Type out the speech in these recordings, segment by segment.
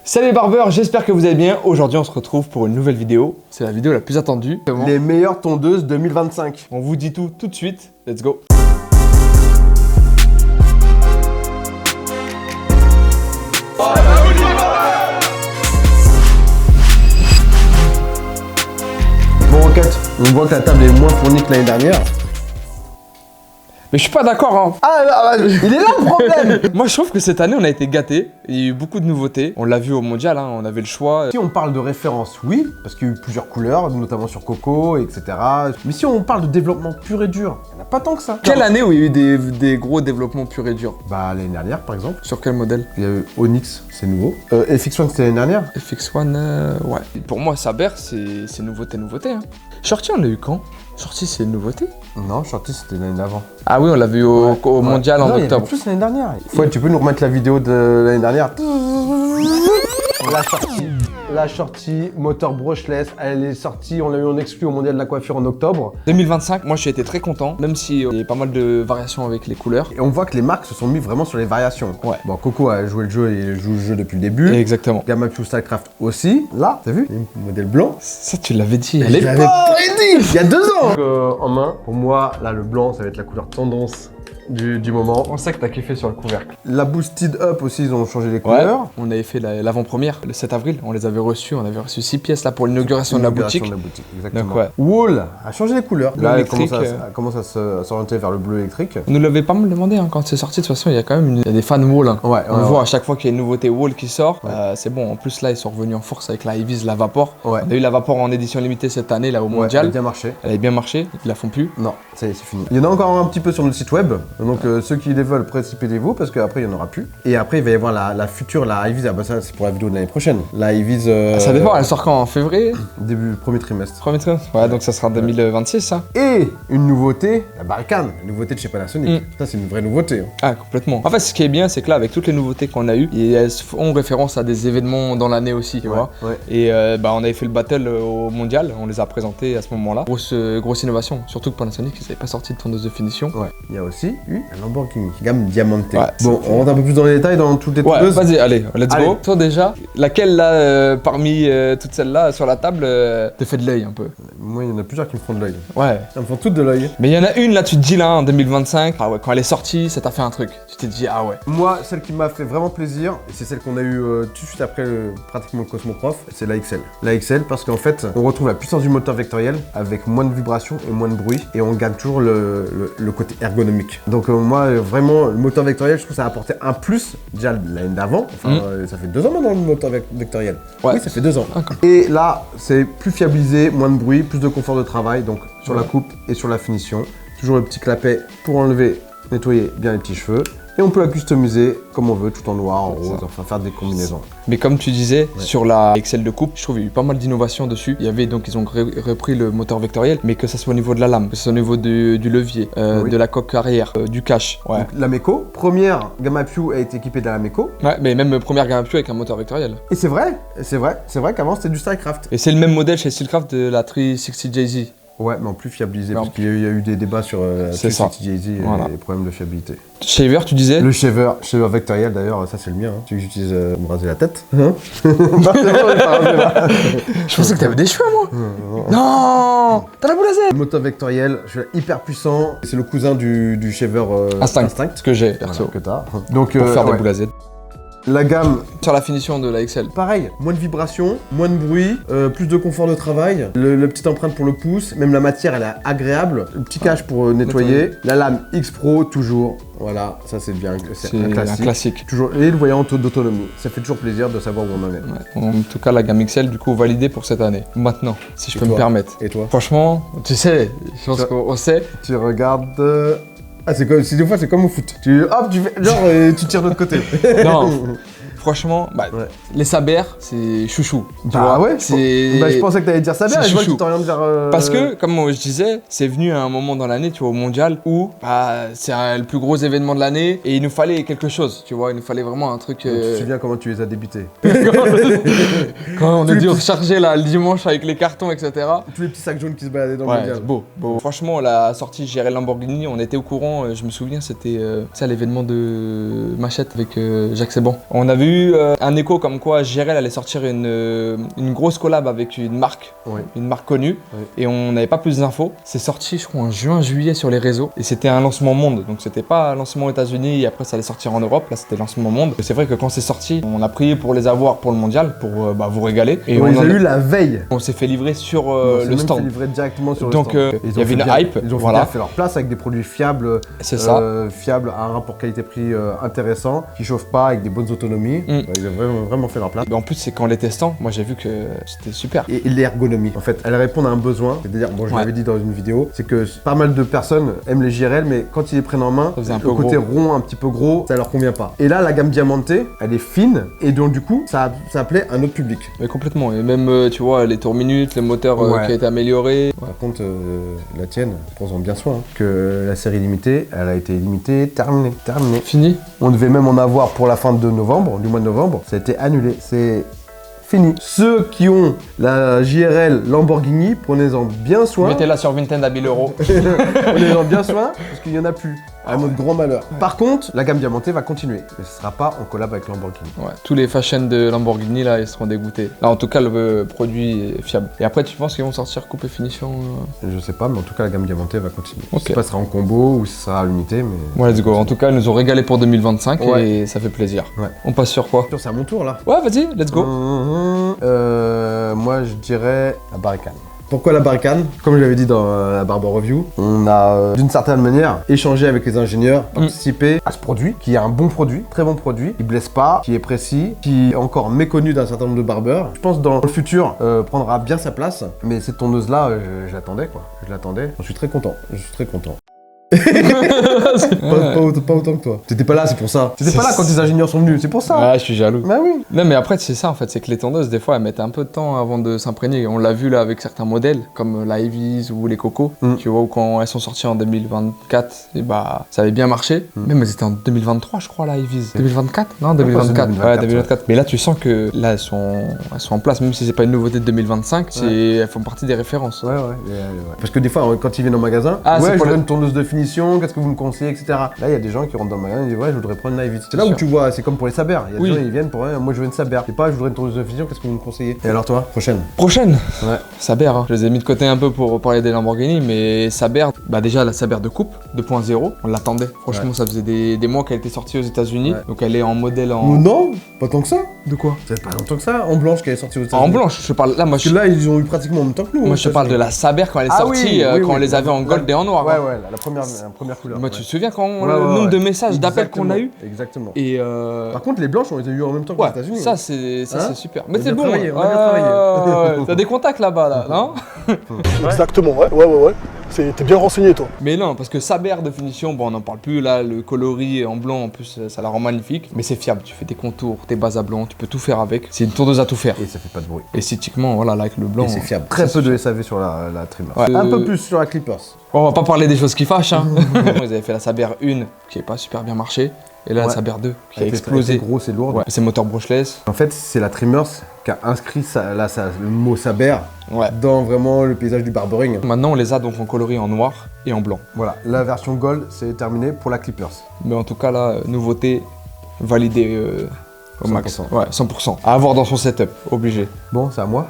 Salut les barbeurs, j'espère que vous allez bien. Aujourd'hui on se retrouve pour une nouvelle vidéo. C'est la vidéo la plus attendue. Les meilleures tondeuses 2025. On vous dit tout de suite. Let's go. Bon Rocket, on voit que la table est moins fournie que l'année dernière. Mais je suis pas d'accord hein. Il est là le problème. Moi je trouve que cette année on a été gâtés. Il y a eu beaucoup de nouveautés. On l'a vu au mondial, hein. On avait le choix. Si on parle de référence, oui, parce qu'il y a eu plusieurs couleurs, notamment sur Coco, etc. Mais si on parle de développement pur et dur, il n'y en a pas tant que ça. Quelle année où il y a eu des gros développements purs et durs? Bah l'année dernière par exemple. Sur quel modèle? Il y a eu Onyx, c'est nouveau. FX1 c'était l'année dernière. FX1, ouais. Pour moi Saber c'est nouveauté hein. Shorty on l'a eu quand? Shorty c'est une nouveauté? Non, Shorty c'était l'année d'avant. Ah oui on l'a vu au mondial en octobre. Il y avait plus l'année dernière. Ouais, tu peux nous remettre la vidéo de l'année dernière? La Shorty, moteur brushless, elle est sortie, on l'a eu en exclu au mondial de la coiffure en octobre. 2025, moi j'ai été très content, même s'il y a pas mal de variations avec les couleurs. Et on voit que les marques se sont mis vraiment sur les variations. Ouais. Bon, Coco a joué le jeu et joue le jeu depuis le début. Exactement. Gamma Q Stylecraft aussi. Là, t'as vu? Modèle blanc. Ça tu l'avais dit. Je l'avais pas dit il y a 2 ans. Donc, en main, pour moi, là le blanc, ça va être la couleur tendance du moment. On sait que t'as kiffé sur le couvercle. La Boosted Up aussi, ils ont changé les couleurs. Ouais, on avait fait l'avant-première le 7 avril, on les avait reçus, on avait reçu 6 pièces là pour l'inauguration de la boutique. Exactement. Donc, ouais. Wall a changé les couleurs. Bleu Là, elle électrique, commence à s'orienter vers le bleu électrique. On nous l'avait pas mal demandé hein, quand c'est sorti, de toute façon il y a quand même il y a des fans Wall. Hein. Ouais, on voit à chaque fois qu'il y a une nouveauté Wall qui sort, ouais. C'est bon. En plus là ils sont revenus en force avec la Eviz, la Vapor. Ouais. On a eu la Vapor en édition limitée cette année là au mondial. Elle a bien marché. Elle a bien marché, ils la font plus. Non, ça y est, c'est fini. Il y en a encore un petit peu sur notre site web, donc ceux qui les veulent, précipitez-vous parce qu'après il n'y en aura plus. Et après il va y avoir la future, la Eviz, ah bah ça c'est pour la vidéo de l'année prochaine. La Eviz. Ça dépend, elle sort quand? En février? Début premier trimestre. Premier trimestre. Ouais, donc ça sera 2026 ça. Et une nouveauté, la Barricade, une nouveauté de chez Panasonic. Ça c'est une vraie nouveauté. Hein. Ah complètement. En fait ce qui est bien c'est que là avec toutes les nouveautés qu'on a eues, elles font référence à des événements dans l'année aussi, tu vois. Ouais. Et on avait fait le battle au mondial, on les a présentés à ce moment-là. Grosse innovation, surtout que Panasonic ils n'avaient pas sorti de tondeuse de finition. Ouais. Il y a aussi eu un Lamborghini, gamme Diamante. Ouais, bon, on rentre un peu plus dans les détails dans toutes les tondeuses. Vas-y, allez, let's go. Toi déjà, laquelle là, parmi toutes celles-là sur la table, te fait de l'œil un peu? Moi, il y en a plusieurs qui me font de l'œil. Ouais. Ça me font toutes de l'œil. Mais il y en a une là, tu te dis là, en 2025, ah ouais, quand elle est sortie, ça t'a fait un truc. Tu t'es dit, ah ouais. Moi, celle qui m'a fait vraiment plaisir, et c'est celle qu'on a eu tout de suite après pratiquement le Cosmoprof, c'est la XL. La XL parce qu'en fait, on retrouve la puissance du moteur vectoriel avec moins de vibrations et moins de bruit, et on gagne toujours le côté ergonomique. Donc moi, vraiment, le moteur vectoriel, je trouve que ça a apporté un plus déjà l'année d'avant. Enfin, ça fait 2 ans maintenant le moteur vectoriel. Ouais. Oui, ça fait 2 ans. Okay. Et là, c'est plus fiabilisé, moins de bruit, plus de confort de travail, donc sur la coupe et sur la finition. Toujours le petit clapet pour enlever, nettoyer bien les petits cheveux. Et on peut la customiser comme on veut, tout en noir, en rose, enfin faire des combinaisons. Mais comme tu disais, sur la XL de coupe, je trouve qu'il y a eu pas mal d'innovations dessus. Il y avait donc, ils ont repris le moteur vectoriel, mais que ça soit au niveau de la lame, que ce soit au niveau du levier, de la coque arrière, du cache. Ouais. Donc, la Meco, première Gamma Pew a été équipée de la Meco. Ouais, mais même première Gamma Pew avec un moteur vectoriel. Et c'est vrai qu'avant c'était du Stylecraft. Et c'est le même modèle chez Steelcraft de la 360 JZ. Ouais, mais en plus fiabilisé, parce qu'il y a eu des débats sur JZ et les problèmes de fiabilité. Shaver, tu disais? Le shaver vectoriel d'ailleurs, ça c'est le mien, hein. Celui que j'utilise pour me raser la tête. Je pensais que t'avais des cheveux, moi. Non, t'as la boule à Z. Le moteur vectoriel, je suis hyper puissant. C'est le cousin du shaver Instinct. Ce que j'ai, perso. Que t'as. Donc, pour faire des boules à Z. La gamme, sur la finition de la XL. pareil, moins de vibrations, moins de bruit, plus de confort de travail, le petite empreinte pour le pouce, même la matière elle est agréable, le petit cache pour nettoyer, la lame X Pro toujours, voilà, ça c'est bien, c'est un classique. Toujours, et le voyant d'autonomie, ça fait toujours plaisir de savoir où on en est. Ouais. En tout cas la gamme XL du coup validée pour cette année. Maintenant, si je peux me permettre. Et toi? Franchement, tu sais, je pense qu'on sait. Tu regardes... Ah, c'est comme, des fois c'est comme au foot. Tu fais, genre, tu tires de l'autre côté. Non. Franchement, les Saber, c'est chouchou. Tu vois, ouais, je pensais que t'allais dire Saber, et je vois que tu t'orientes vers... Parce que, comme je disais, c'est venu à un moment dans l'année, tu vois, au mondial, où c'est le plus gros événement de l'année, et il nous fallait quelque chose, tu vois, il nous fallait vraiment un truc... Tu te souviens comment tu les as débités? Quand on a dû recharger là, le dimanche avec les cartons, etc. Tous les petits sacs jaunes qui se baladaient dans le mondial. Beau. Franchement, la sortie GRL Lamborghini, on était au courant, je me souviens, c'était ça l'événement de Machette avec Jacques Seban. On avait eu eu un écho comme quoi JRL allait sortir une grosse collab avec une marque connue, et on n'avait pas plus d'infos. C'est sorti, je crois, en juin, juillet sur les réseaux, et c'était un lancement monde, donc c'était pas un lancement aux États-Unis et après ça allait sortir en Europe. Là, c'était lancement monde. Et c'est vrai que quand c'est sorti, on a prié pour les avoir pour le mondial, pour vous régaler. Et on les a eu la veille. On s'est fait livrer sur le stand. On s'est livré directement sur donc, le stand. Il y avait une hype. Ils ont fait leur place avec des produits fiables. C'est ça. Fiables à un rapport qualité-prix intéressant, qui chauffent pas, avec des bonnes autonomies. Ils ont vraiment fait leur place. En plus, c'est qu'en les testant, moi j'ai vu que c'était super. Et l'ergonomie, en fait, elle répond à un besoin. C'est-à-dire, bon, je l'avais dit dans une vidéo, c'est que pas mal de personnes aiment les JRL, mais quand ils les prennent en main, le côté rond, un petit peu gros, ça leur convient pas. Et là, la gamme Diamanté, elle est fine, et donc du coup, ça appelait un autre public. Mais complètement. Et même, tu vois, les tours minutes, le moteur qui a été amélioré. Par contre, la tienne, prends-en bien soin, que la série limitée, elle a été limitée, terminée. Fini. On devait même en avoir pour la fin de novembre, du mois de novembre, ça a été annulé. C'est fini. Ceux qui ont la JRL Lamborghini, prenez-en bien soin. Mettez-la sur Vinted à 1000 €. Prenez-en bien soin, parce qu'il n'y en a plus. À notre grand malheur. Par contre, la gamme Diamanté va continuer, mais ce sera pas en collab avec Lamborghini. Ouais, tous les fashion de Lamborghini là, ils seront dégoûtés. Là, en tout cas, le produit est fiable. Et après, tu penses qu'ils vont sortir coupe et finition Je sais pas, mais en tout cas, la gamme Diamanté va continuer. Okay. Je sais pas si ça sera en combo ou si ça sera à l'unité, mais. Ouais, let's go. En tout cas, ils nous ont régalé pour 2025 et ça fait plaisir. Ouais. On passe sur quoi? C'est à mon tour là. Ouais, vas-y, let's go. Moi, je dirais la Barricane. Pourquoi la Barricane? Comme je l'avais dit dans la Barber Review, on a d'une certaine manière échangé avec les ingénieurs, participé à ce produit, qui est un bon produit, très bon produit, qui blesse pas, qui est précis, qui est encore méconnu d'un certain nombre de barbeurs. Je pense dans le futur prendra bien sa place, mais cette tondeuse là, je l'attendais quoi, je l'attendais. Je suis très content, pas autant que toi. T'étais pas là, c'est pour ça. T'étais pas là quand les ingénieurs sont venus, c'est pour ça. Ah, je suis jaloux. Bah oui. Non, mais après, c'est ça en fait, c'est que les tondeuses, des fois, elles mettent un peu de temps avant de s'imprégner. On l'a vu là avec certains modèles, comme la Evies ou les Coco. Tu vois, où quand elles sont sorties en 2024, et bah, ça avait bien marché. Même elles étaient en 2023, je crois, la Evies. 2024? Non, 2024. Ouais, 2024. Mais là, tu sens que là, elles sont en place, même si c'est pas une nouveauté de 2025, elles font partie des références. Ouais. Parce que des fois, quand ils viennent au magasin, je voudrais une tondeuse de finition, qu'est-ce que vous me conseillez, etc. Là, il y a des gens qui rentrent dans le magasin et disent, ouais, je voudrais prendre une Evies. C'est là où tu vois, c'est comme pour les Saber. Il y a des gens, ils viennent pour, moi, je veux une Saber. C'est pas, je voudrais une tondeuse de finition, qu'est-ce que vous me conseillez? Et alors, toi, prochaine? Ouais. Saber, hein. Je les ai mis de côté un peu pour parler des Lamborghini, mais Saber, bah déjà, la Saber de coupe 2.0, on l'attendait. Franchement, ça faisait des mois qu'elle était sortie aux États-Unis. Donc, elle est en modèle en. Non, pas tant que ça. De quoi? Ça fait pas longtemps que ça, en blanche qu'elle est sortie aux États-Unis. En blanche, je parle là, moi. Parce que là, ils ont eu pratiquement en même temps que nous. Moi, je te parle de la Saber quand elle est sortie, quand on les avait en gold et en noir. Ouais, la première couleur. Moi, tu te souviens quand le nombre de messages, d'appels qu'on a eu? Exactement. Et par contre, les blanches, on les a eu en même temps qu'aux États-Unis. Ça, c'est super. Mais c'est bon. On a bien travaillé. T'as des contacts là-bas, là, non? Exactement, ouais. T'es bien renseigné, toi. Mais non, parce que Saber de finition, bon, on n'en parle plus. Là, le coloris en blanc, en plus, ça la rend magnifique. Mais c'est fiable. Tu fais des contours, tes bases à blanc, tu peux tout faire avec. C'est une tondeuse à tout faire. Et ça fait pas de bruit. Esthétiquement, voilà, là, avec le blanc. Et c'est fiable. Très peu de SAV sur la trimmer. Un peu plus sur la Clippers. Bon, on va pas parler des choses qui fâchent, hein. Ils avaient fait la Saber 1 qui n'a pas super bien marché. Et là, la Saber 2 qui a explosé. C'est gros, c'est lourd. C'est moteur brushless. En fait, c'est la Trimmers qui a inscrit le mot Saber dans vraiment le paysage du barbering. Maintenant, on les a donc en coloris en noir et en blanc. Voilà, la version Gold, c'est terminé pour la Clippers. Mais en tout cas, là, nouveauté validée au 100%. max. Ouais, 100%. À avoir dans son setup, obligé. Bon, c'est à moi.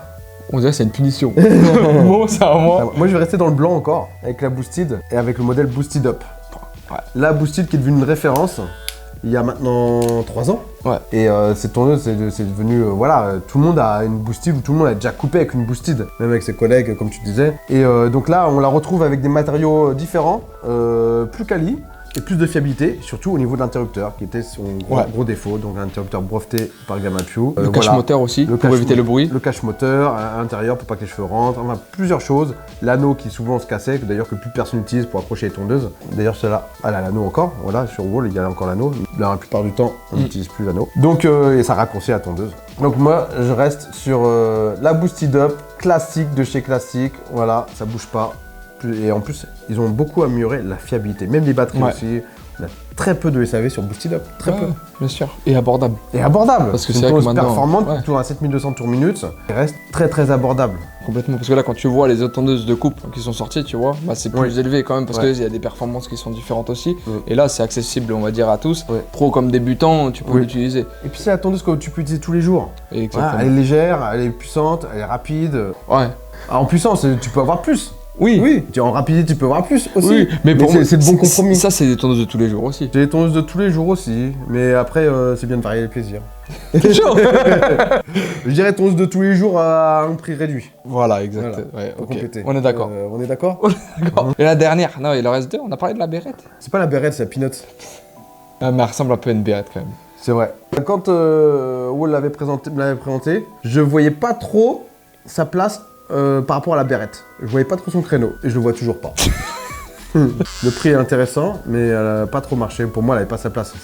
On dirait que c'est une punition. Bon, c'est à moi. Moi, je vais rester dans le blanc encore, avec la Boosted et avec le modèle Boosted Up. La Boosted qui est devenue une référence il y a maintenant 3 ans. Et cette tondeuse, c'est devenu, tout le monde a une Boosted ou tout le monde a déjà coupé avec une Boosted, même avec ses collègues, comme tu disais. Et donc là, on la retrouve avec des matériaux différents, plus quali. Et plus de fiabilité, surtout au niveau de l'interrupteur, qui était son gros défaut. Donc un interrupteur breveté par Gamma Pew. Le cache moteur aussi, pour éviter le bruit. Le cache moteur à l'intérieur pour pas que les cheveux rentrent. Enfin, plusieurs choses. L'anneau qui souvent se cassait, d'ailleurs que plus personne n'utilise pour accrocher les tondeuses. D'ailleurs celle-là, elle a l'anneau encore. Voilà, sur Wall, il y a encore l'anneau. Là, la plupart du temps, on n'utilise plus l'anneau. Donc, et ça raccourcit la tondeuse. Donc moi, je reste sur la Boosted Up, classique de chez Classique. Voilà, ça bouge pas. Et en plus, ils ont beaucoup amélioré la fiabilité. Même les batteries aussi. très peu de SAV sur Boosted Up, très peu. Bien sûr. Et abordable. Et abordable, Parce que c'est c'est une vrai que tondeuse maintenant, performante, ouais. plutôt à 7200 tours minutes, il reste très très abordable. Complètement. Parce que là, quand tu vois les autres tondeuses de coupe qui sont sorties, tu vois, bah, c'est plus Oui. élevé quand même parce Ouais. qu'il y a des performances qui sont différentes aussi. Oui. Et là, c'est accessible, on va dire, à tous. Oui. Pro comme débutant, tu peux Oui. l'utiliser. Et puis c'est la tondeuse que tu peux utiliser tous les jours. Exactement. Voilà, elle est légère, elle est puissante, elle est rapide. Ouais. Ah, en puissance, tu peux avoir plus. Oui. Oui, en rapidité, tu peux avoir plus aussi. Oui, mais pour moi, c'est le bon compromis. Ça, c'est des tondeuses de tous les jours aussi. J'ai les tondeuses de tous les jours aussi, mais après, c'est bien de varier les plaisirs. Toujours. Je dirais tondeuse de tous les jours à un prix réduit. Voilà, exact. Voilà, Ouais, pour ok. compléter. On est d'accord. On est d'accord D'accord. Et la dernière, non, il en reste deux, on a parlé de la Beretta. C'est pas la Beretta, c'est la Peanut. Ah, mais elle ressemble un peu à une Beretta quand même. C'est vrai. Quand Wall me l'avait présenté, je voyais pas trop sa place par rapport à la Beretta. Je voyais pas trop son créneau, et je le vois toujours pas. Le prix est intéressant, mais elle a pas trop marché. Pour moi, elle avait pas sa place.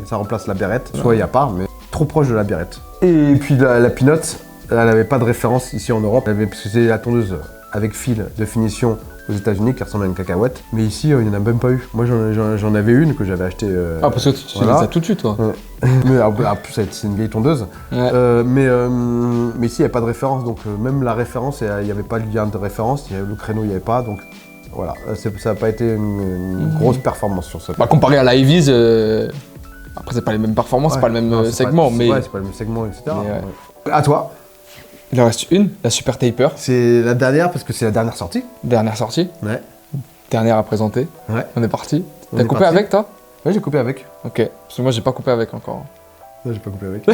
Ça remplace la Beretta, soit il y a pas, mais trop proche de la Beretta. Et puis la Peanut, elle avait pas de référence ici en Europe, parce que c'est la tondeuse avec fil de finition aux États-Unis qui ressemble à une cacahuète. Mais ici, il n'y en a même pas eu. Moi, j'en avais une que j'avais achetée. Ah, parce que tu voilà. les as tout de suite, toi. Ouais. Mais en plus, c'est une vieille tondeuse. Ouais. Mais ici, il n'y a pas de référence. Donc, même la référence, il n'y avait pas de lien de référence. Le créneau, il n'y avait pas. Donc, voilà. Ça n'a pas été une grosse performance sur ça. Bah, comparé à la Evies, après, c'est pas les mêmes performances, c'est pas le même segment, mais. Ouais, c'est pas le même segment, etc. Mais, Ouais. À toi. Il en reste une, la Super Taper, C'est la dernière parce que c'est la dernière sortie. dernière sortie, Ouais. dernière à présenter. Ouais. On est parti. On T'as est coupé parti. avec, toi? Ouais, j'ai coupé avec. Ok. Parce que moi, j'ai pas coupé avec encore. Non, j'ai pas coupé avec.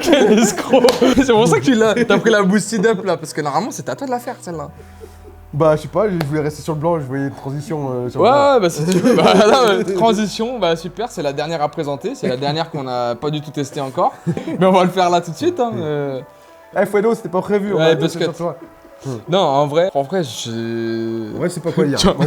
Quel escroc. C'est pour ça que t'as pris la Boosted Up là, parce que normalement, c'était à toi de la faire, celle-là. Bah, je sais pas, je voulais rester sur le blanc, je voyais une transition sur le Ouais, blanc. bah si tu veux. Bah, là, transition, bah super, c'est la dernière à présenter. C'est la dernière qu'on a pas du tout testée encore. Mais on va le faire là tout de suite. Hein. Fuedo, c'était pas prévu. on Ouais, va parce tester que- sur toi. Non, en vrai, je. Ouais, c'est pas quoi dire. Moi,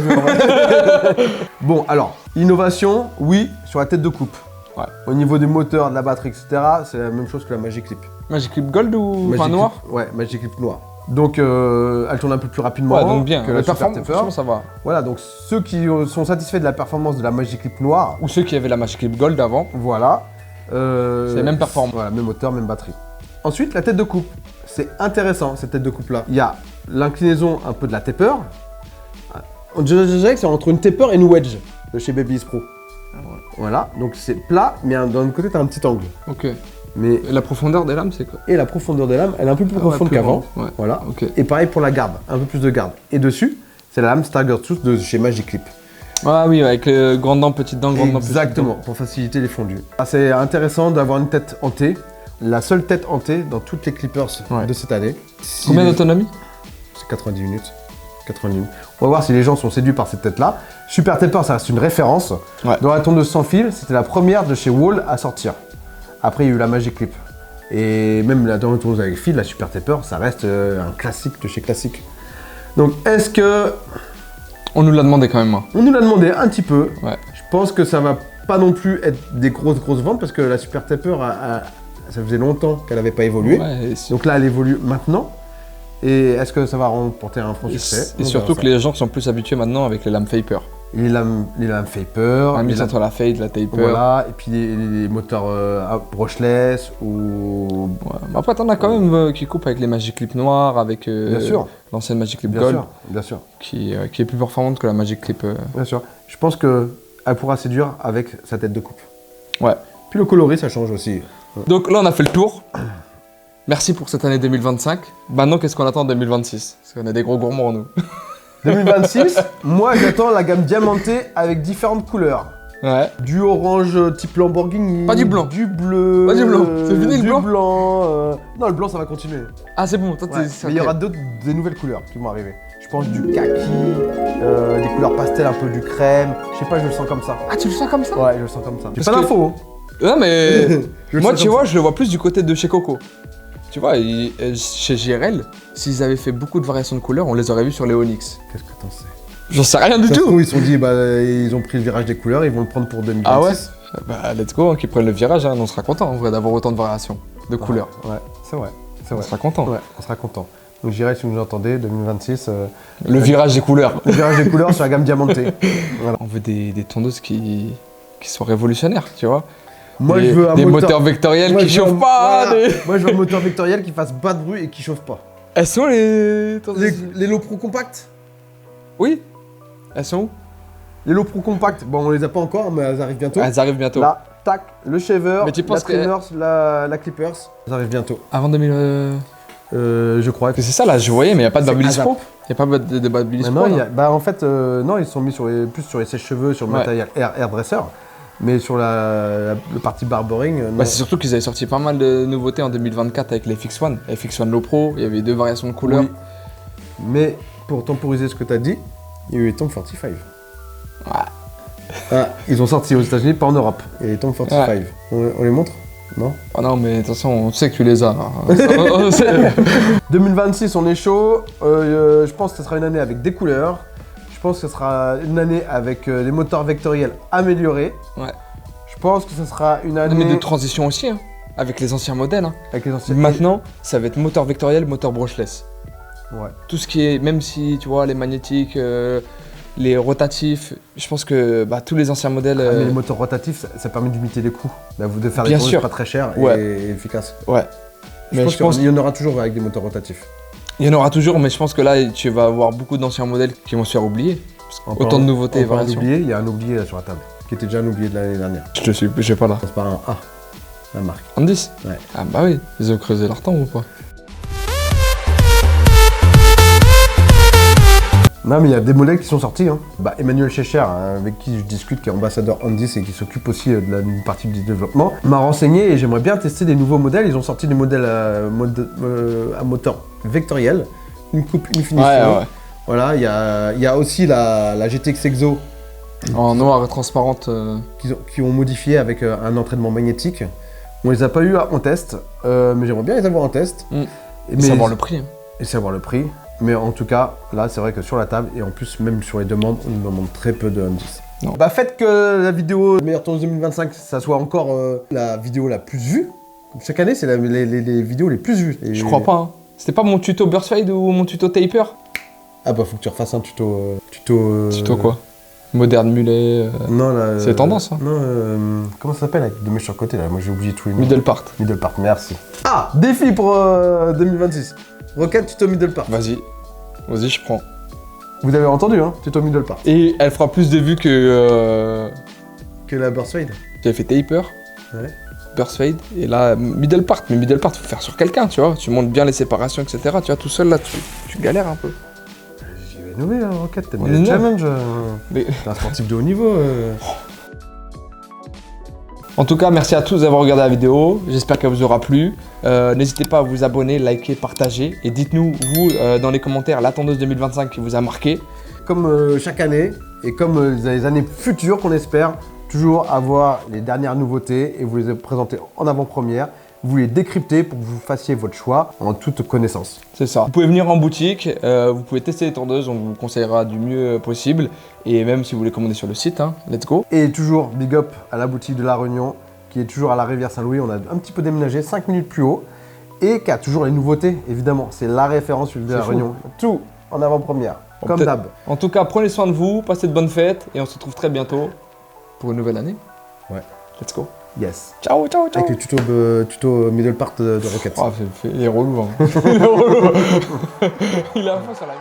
bon, alors, innovation, oui, sur la tête de coupe. Ouais. Au niveau des moteurs, de la batterie, etc., c'est la même chose que la Magic Clip. Magic Clip Gold ou Magic enfin noir? Clip- Ouais, Magic Clip noir. Donc, elle tourne un peu plus rapidement Ouais, donc bien. que La la Super performance, Taper. franchement, ça va. Voilà, donc ceux qui sont satisfaits de la performance de la Magic Clip noire, Ou ceux qui avaient la Magic Clip Gold avant. voilà. C'est les mêmes performances. Voilà, même moteur, même batterie. Ensuite, la tête de coupe. C'est intéressant, cette tête de coupe-là. Il y a l'inclinaison un peu de la taper. On dirait que c'est entre une taper et une wedge de chez Babyliss Pro. Voilà, donc c'est plat, mais d'un autre côté, tu as un petit angle. Ok. Mais... Et la profondeur des lames, c'est quoi? Et la profondeur des lames, elle est un peu plus Ah ouais, profonde plus qu'avant. grande, ouais. Voilà. Ok. Et pareil pour la garde, un peu plus de garde. Et dessus, c'est la lame Stagger Tooth de chez Magic Clip. Ah oui, avec grande dent, petite dent, grande dent, petite dent. Exactement, pour faciliter les fondus. Ah, c'est intéressant d'avoir une tête hantée. La seule tête hantée dans toutes les clippers Ouais. de cette année. Combien d'autonomie? C'est 90 minutes. 90 minutes. On va voir si les gens sont séduits par cette tête-là. Super Taper, ça reste une référence. Ouais. Dans la tondeuse sans fil, c'était la première de chez Wall à sortir. Après, il y a eu la Magic Clip. Et même dans la tondeuse avec fil, la Super Taper, ça reste un classique de chez classique. Donc, est-ce que... On nous l'a demandé quand même, moi. On nous l'a demandé un petit peu. Ouais. Je pense que ça va pas non plus être des grosses ventes parce que la Super Taper, ça faisait longtemps qu'elle n'avait pas évolué. Ouais, Donc là, elle évolue maintenant. Et est-ce que ça va remporter un franc succès? et surtout que les gens sont plus habitués maintenant avec les lames Faper. Les lames Faper, La les mise lames- entre la Fade, la Taper. voilà, et puis les moteurs brushless ou... Ouais. Mais après, t'en as quand même qui coupent avec les Magic Clip noires, avec Bien sûr, l'ancienne Magic Clip bien Gold, sûr, bien sûr, qui est plus performante que la Magic Clip. bien sûr. Je pense qu'elle pourra séduire avec sa tête de coupe. Ouais. Puis le coloris, ça change aussi. Donc là, on a fait le tour. Merci pour cette année 2025. Maintenant, qu'est-ce qu'on attend en 2026? Parce qu'on a des gros gourmands, nous. 2026, moi j'attends la gamme diamantée avec différentes couleurs. Ouais. Du orange type Lamborghini. Pas du blanc. Du bleu. Pas du blanc. C'est fini, le du blanc Non, le blanc ça va continuer. Ah, c'est bon. Toi, Ouais, mais il y aura des nouvelles couleurs qui vont arriver. Je pense du kaki, des couleurs pastel, un peu du crème. Je sais pas, je le sens comme ça. Ah, tu le sens comme ça? Ouais, je le sens comme ça. J'ai Parce pas que- d'infos. Non, mais Je le moi, sens tu comme vois, je le vois plus du côté de chez Coco. Tu vois, chez JRL, s'ils avaient fait beaucoup de variations de couleurs, on les aurait vus sur les Onyx. Qu'est-ce que t'en sais? J'en sais rien du Ça se tout. trouve, ils se sont dit, bah, ils ont pris le virage des couleurs, ils vont le prendre pour 2026. Ah ouais? Bah, let's go, hein, qu'ils prennent le virage, hein, on sera content en vrai d'avoir autant de variations de couleurs. Ouais, c'est vrai. C'est On vrai. sera content. Ouais, on sera content. Donc j'irai si vous nous entendez, 2026. Le virage des couleurs. Le virage des couleurs sur la gamme diamantée. Voilà. On veut des tondeuses qui sont révolutionnaires, tu vois. Moi, je veux un des moteurs vectoriels qui chauffent pas. Voilà. Moi, je veux un moteur vectoriel qui fasse pas de bruit et qui chauffe pas. Elles sont les tondeuses. Les Low Pro Compact. Oui. Elles sont où? Les Low Pro Compact, bon, on les a pas encore, mais elles arrivent bientôt. Elles arrivent bientôt. Là, tac, le shaver, Mais tu penses la trimmers, la clippers, elles arrivent bientôt. Avant 2000. Je crois. C'est ça là, je voyais, mais il n'y a pas de C'est Babyliss ASAP. Pro. Il n'y a pas de Babyliss Pro. Non, là. bah en fait, non, ils sont mis plus sur les sèche-cheveux, sur le Ouais. matériel hairdresser. Mais sur le partie barbering, non. Bah, c'est surtout qu'ils avaient sorti pas mal de nouveautés en 2024 avec les FX1. Les FX1 Low Pro, il y avait 2 variations de couleurs. Oui. Mais pour temporiser ce que tu as dit, il y a eu les Tom 45. Ouais. Ah, ils ont sorti aux États-Unis, pas en Europe. Et les Tom 45. Ouais. On les montre? Non. Oh non, mais attention, on sait que tu les as. Là. 2026, on est chaud. Je pense que ce sera une année avec des couleurs. Je pense que ce sera une année avec des moteurs vectoriels améliorés. Ouais. Je pense que ce sera une Mais année de transition aussi, hein, avec les anciens modèles. Hein. avec les anciens. Maintenant, ça va être moteur vectoriel, moteur brushless. Ouais. Tout ce qui est, même si tu vois, les magnétiques, les rotatifs, je pense que bah, tous les anciens modèles. Ah, mais les moteurs rotatifs, ça permet de limiter les coûts. De faire des Bien tondeuses sûr. pas très chères Ouais. et efficaces. Ouais. Je pense qu'il y en aura toujours avec des moteurs rotatifs. Il y en aura toujours, mais je pense que là, tu vas avoir beaucoup d'anciens modèles qui vont se faire oublier. Parce que En autant parlant- de nouveautés et en parlant variations. d'oublier, il y a un oublié là, sur la table, qui était déjà un oublié de l'année dernière. Je te suis, j'ai pas là. C'est par un A, la marque. En 10 Ouais. Ah bah oui, ils ont creusé leur temps ou pas? Non, mais il y a des modèles qui sont sortis. Hein. Bah, Emmanuel Schecher, hein, avec qui je discute, qui est ambassadeur Andis et qui s'occupe aussi d'une partie du développement, m'a renseigné et j'aimerais bien tester des nouveaux modèles. Ils ont sorti des modèles à moteur vectoriel, une coupe, une finition. Ouais. Voilà, il y a aussi la GTX Exo En noir et transparente. qui ont modifié avec un entraînement magnétique. On les a pas eu en test, mais j'aimerais bien les avoir en test. Et savoir le prix. Hein. Et savoir le prix. Mais en tout cas, là, c'est vrai que sur la table, et en plus, même sur les demandes, on nous demande très peu de Andis. Non. Bah, faites que la vidéo Meilleure Tondeuse 2025, ça soit encore la vidéo la plus vue. Chaque année, c'est les vidéos les plus vues. Et- Je crois pas. Hein. C'était pas mon tuto burst fade ou mon tuto taper? Ah bah, faut que tu refasses un tuto... tuto Tuto quoi? Moderne mulet. Non, là... C'est tendance, hein. Non, comment ça s'appelle avec deux mèches sur le côté, là? Moi, j'ai oublié tous les noms. Middle part. Middle part, merci. Ah, défi pour 2026. Rocket tuto middle part. Vas-y. Vas-y, je prends. Vous avez entendu, hein? Tuto middle part. Et elle fera plus de vues que. Que la burst fade. J'avais fait taper. Ouais. Burst fade. Et là, middle part. Mais middle part, faut faire sur quelqu'un, tu vois. Tu montes bien les séparations, etc. Tu vois, tout seul là, tu galères un peu. J'y vais nommer, hein, Rocket. T'aimes On bien est le neuf. challenge. Mais- T'es un sportif de haut niveau. En tout cas, merci à tous d'avoir regardé la vidéo. J'espère qu'elle vous aura plu. N'hésitez pas à vous abonner, liker, partager. Et dites-nous, vous, dans les commentaires, la tondeuse 2025 qui vous a marqué. Comme chaque année, et comme les années futures qu'on espère, toujours avoir les dernières nouveautés et vous les présenter en avant-première. Vous les décryptez pour que vous fassiez votre choix en toute connaissance. C'est ça. Vous pouvez venir en boutique, vous pouvez tester les tondeuses, on vous conseillera du mieux possible. Et même si vous voulez commander sur le site, hein, let's go. Et toujours big up à la boutique de La Réunion, qui est toujours à la Rivière Saint-Louis. On a un petit peu déménagé, 5 minutes plus haut. Et qui a toujours les nouveautés, évidemment. C'est la référence de La fou. Réunion. Tout en avant-première, Bon, comme peut-être- d'hab. En tout cas, prenez soin de vous, passez de bonnes fêtes et on se retrouve très bientôt pour une nouvelle année. Ouais. Let's go. Yes. Ciao, ciao, ciao. Avec le tuto middle part de Rocket. Ah, il est relou. Hein. Il est relou. Il est à fond sur la vie.